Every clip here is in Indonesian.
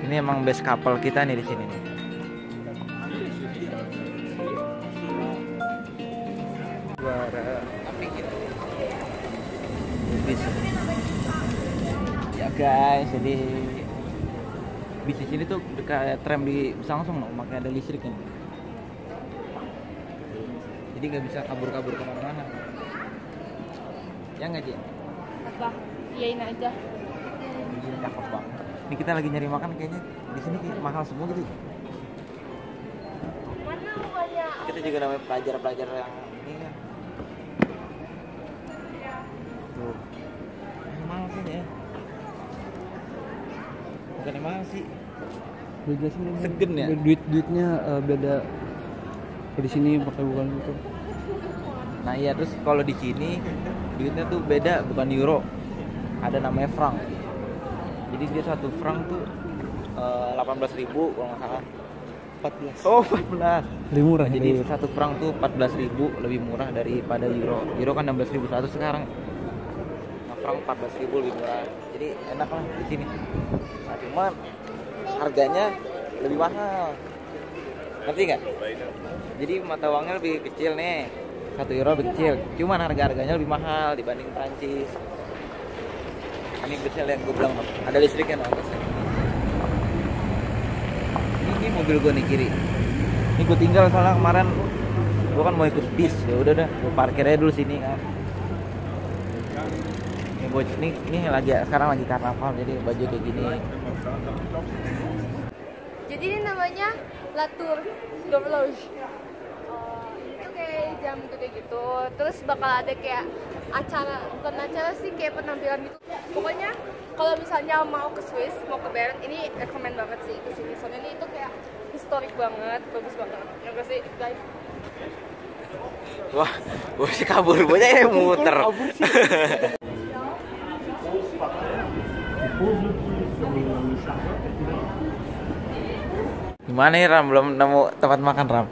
Ini emang best couple kita nih di sini nih. Tapi gitu. Bis. Ya guys, jadi bis di sini tuh kayak tram di Samsung loh, makanya ada listriknya. Jadi nggak bisa kabur-kabur kemana-mana. Ya nggak Ji? Apa? Iyain aja. Ini cakep banget. Ini kita lagi nyari makan kayaknya di sini mahal semua gitu. Mana banyak? Kita juga namanya pelajar-pelajar yang ini kan. Tuh. Mahal sih ya. Bukan yang mahal sih. Segen ya. Duitnya beda. Di sini pakai bukan itu. Nah iya, terus kalau di sini duitnya tuh beda, bukan euro. Ada namanya franc. Jadi dia 1 franc tuh 18.000 kalau nggak salah. 14. Oh 14. Lebih murah. Jadi 1 franc tuh 14.000, lebih murah daripada euro. Euro kan 16.100 sekarang. Nah franc 14.000 lebih murah. Jadi enak lah di sini. Nah cuman harganya lebih mahal. Ngerti nggak? Jadi mata uangnya lebih kecil nih. 1 euro lebih kecil. Cuman harganya lebih mahal dibanding Prancis. Ini besar yang gue bilang ada listriknya no. Ini mobil gue nih kiri. Ini gue tinggal soalnya kemarin gue kan mau ikut bis. Ya udah dah, gue parkir aja dulu sini kan. Ini lagi sekarang lagi karnaval jadi baju kayak gini. Jadi ini namanya La Tour d'Horloge. Itu kayak jam kayak gitu. Terus bakal ada kayak acara, bukan acara sih, kayak penampilan gitu. Pokoknya kalau misalnya mau ke Swiss, mau ke Bern, ini rekomend banget sih ke sini. Soalnya ini itu kayak historik banget, bagus banget. Ya gak sih, guys? Wah, gue sih kabur banyak ya muter. Gimana nih Ram, belum nemu tempat makan Ram?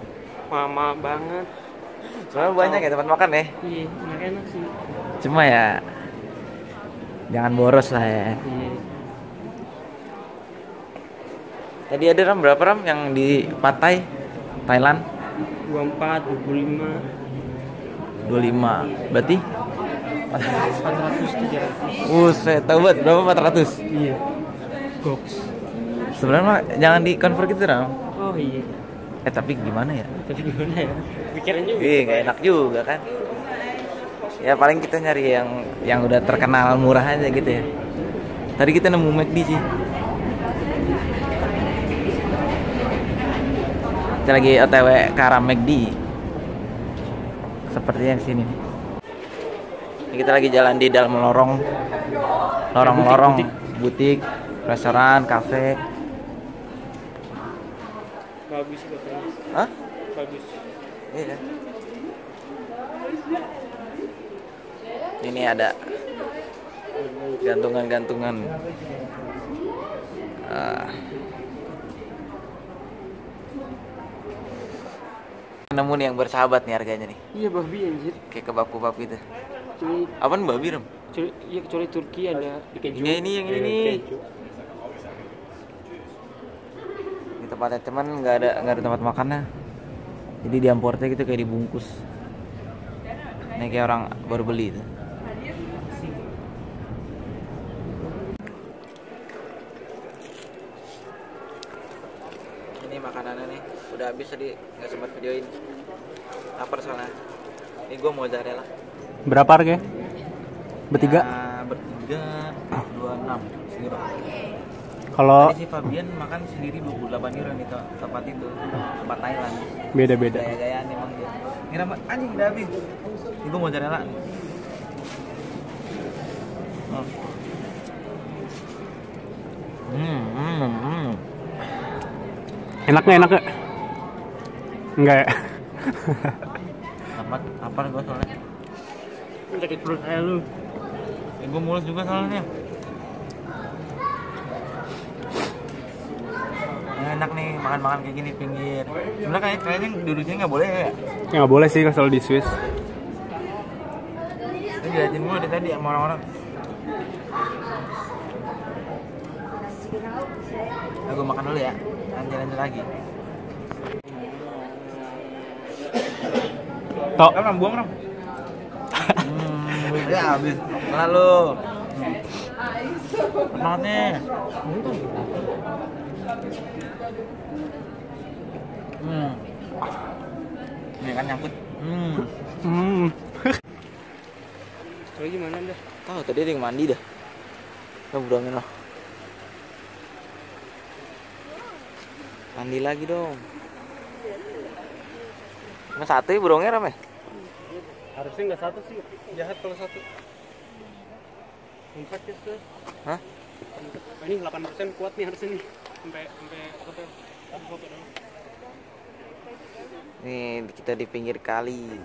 Mama banget. Soalnya banyak ya tempat makan ya. Iya, enak sih. Cuma ya jangan boros lah ya. Iya. Tadi ada Ram berapa Ram yang di Pattaya, Thailand? 24, 25, 25. Berarti 400, 300. Buset, tahu banget berapa 400? Iya. Gox. Sebenarnya mah jangan di convert gitu Ram. Oh iya. Tapi gimana ya? Tapi gimana ya? Pikiran juga. Iya, nggak enak juga kan. Ya paling kita nyari yang udah terkenal murah aja gitu ya. Tadi kita nemu McD sih. Kita lagi OTW ke arah McD. Sepertinya di sini. Ini kita lagi jalan di dalam lorong butik, restoran, kafe. Bagus sih katanya. Hah? Bagus. Iya. Ini ada gantungan-gantungan. Nemu nih yang bersahabat nih harganya nih. Iya babi anjir. Kayak kebab-kebab gitu. Kecuali Apaan babi Ram? kecuali Turki ada di keju. Ini yang ini. Di tempatnya cuman nggak ada tempat makannya. Jadi diamportnya gitu kayak dibungkus. Ini kayak orang baru beli itu. Ini makanannya nih udah habis tadi nggak sempat videoin. Lapar soalnya. Ini gue mozzarella. Berapa harga? Bertiga? Ya, bertiga 26 euro. Kalau Tadi si Fabian makan sendiri 28 euro nih tempat itu, tempat Thailand. beda-beda. Gaya-gayaan emang dia. Ini nama anjing udah habis. Ini gue mozzarella. Enak nggak? Enggak ya? Apa gue soalnya? Sakit perut aja lu. Gue mulus juga soalnya. Enak nih makan-makan kayak gini pinggir. Sebenarnya kayaknya duduknya nggak boleh ya. Ya nggak boleh sih kalau di Swiss. Ini diliatin mulu dari tadi sama orang-orang. Nah, gue makan dulu ya. Jalan-jalan lagi. Tok. Ram buang Ram. Udah habis. Mana lu? Banget nih. Ini kan nyangkut. Lagi gimana dah? Tahu tadi ada yang mandi dah. Lo burungin lah. Mandi lagi dong. Nah, satu ya burungnya Ram ya? Harusnya nggak satu sih, jahat kalau satu. 4 ya tuh. Hah? Ini 8% kuat nih harusnya nih. Sampai foto. Satu foto dong. Nih kita di pinggir kali.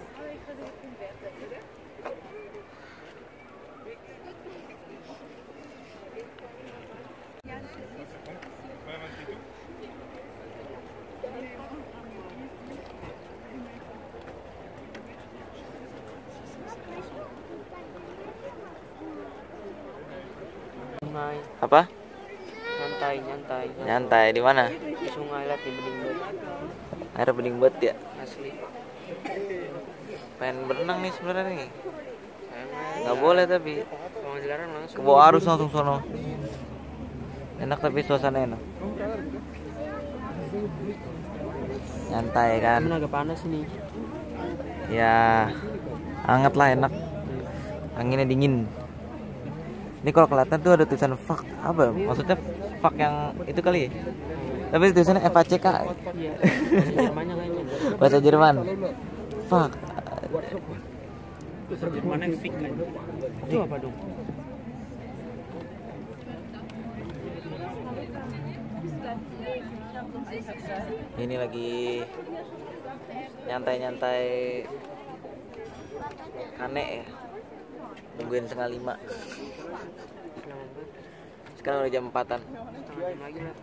Sungai, Apa? nyantai. Nyantai di mana? Di sungai lah di bening Air bening banget ya. asli. Pengen berenang nih sebenarnya nih. Sayang Nggak boleh tapi. kalau dilarang langsung. Ke bawah arus langsung sono. Enak tapi suasana enak. Nyantai kan. Kan agak panas ini. Ya, hangat lah enak. Anginnya dingin. Ini kalau kelihatan tuh ada tulisan fuck apa? Maksudnya fuck yang itu kali ya? Tapi tulisannya FACK. Iya. Jermannya kayaknya. Bahasa Jerman. Fuck. Jermannya fik kan. Itu apa dong? Ini lagi nyantai-nyantai Kane ya. Nungguin 4:30. Sekarang udah jam 4-an. Setengah jam lagi lah.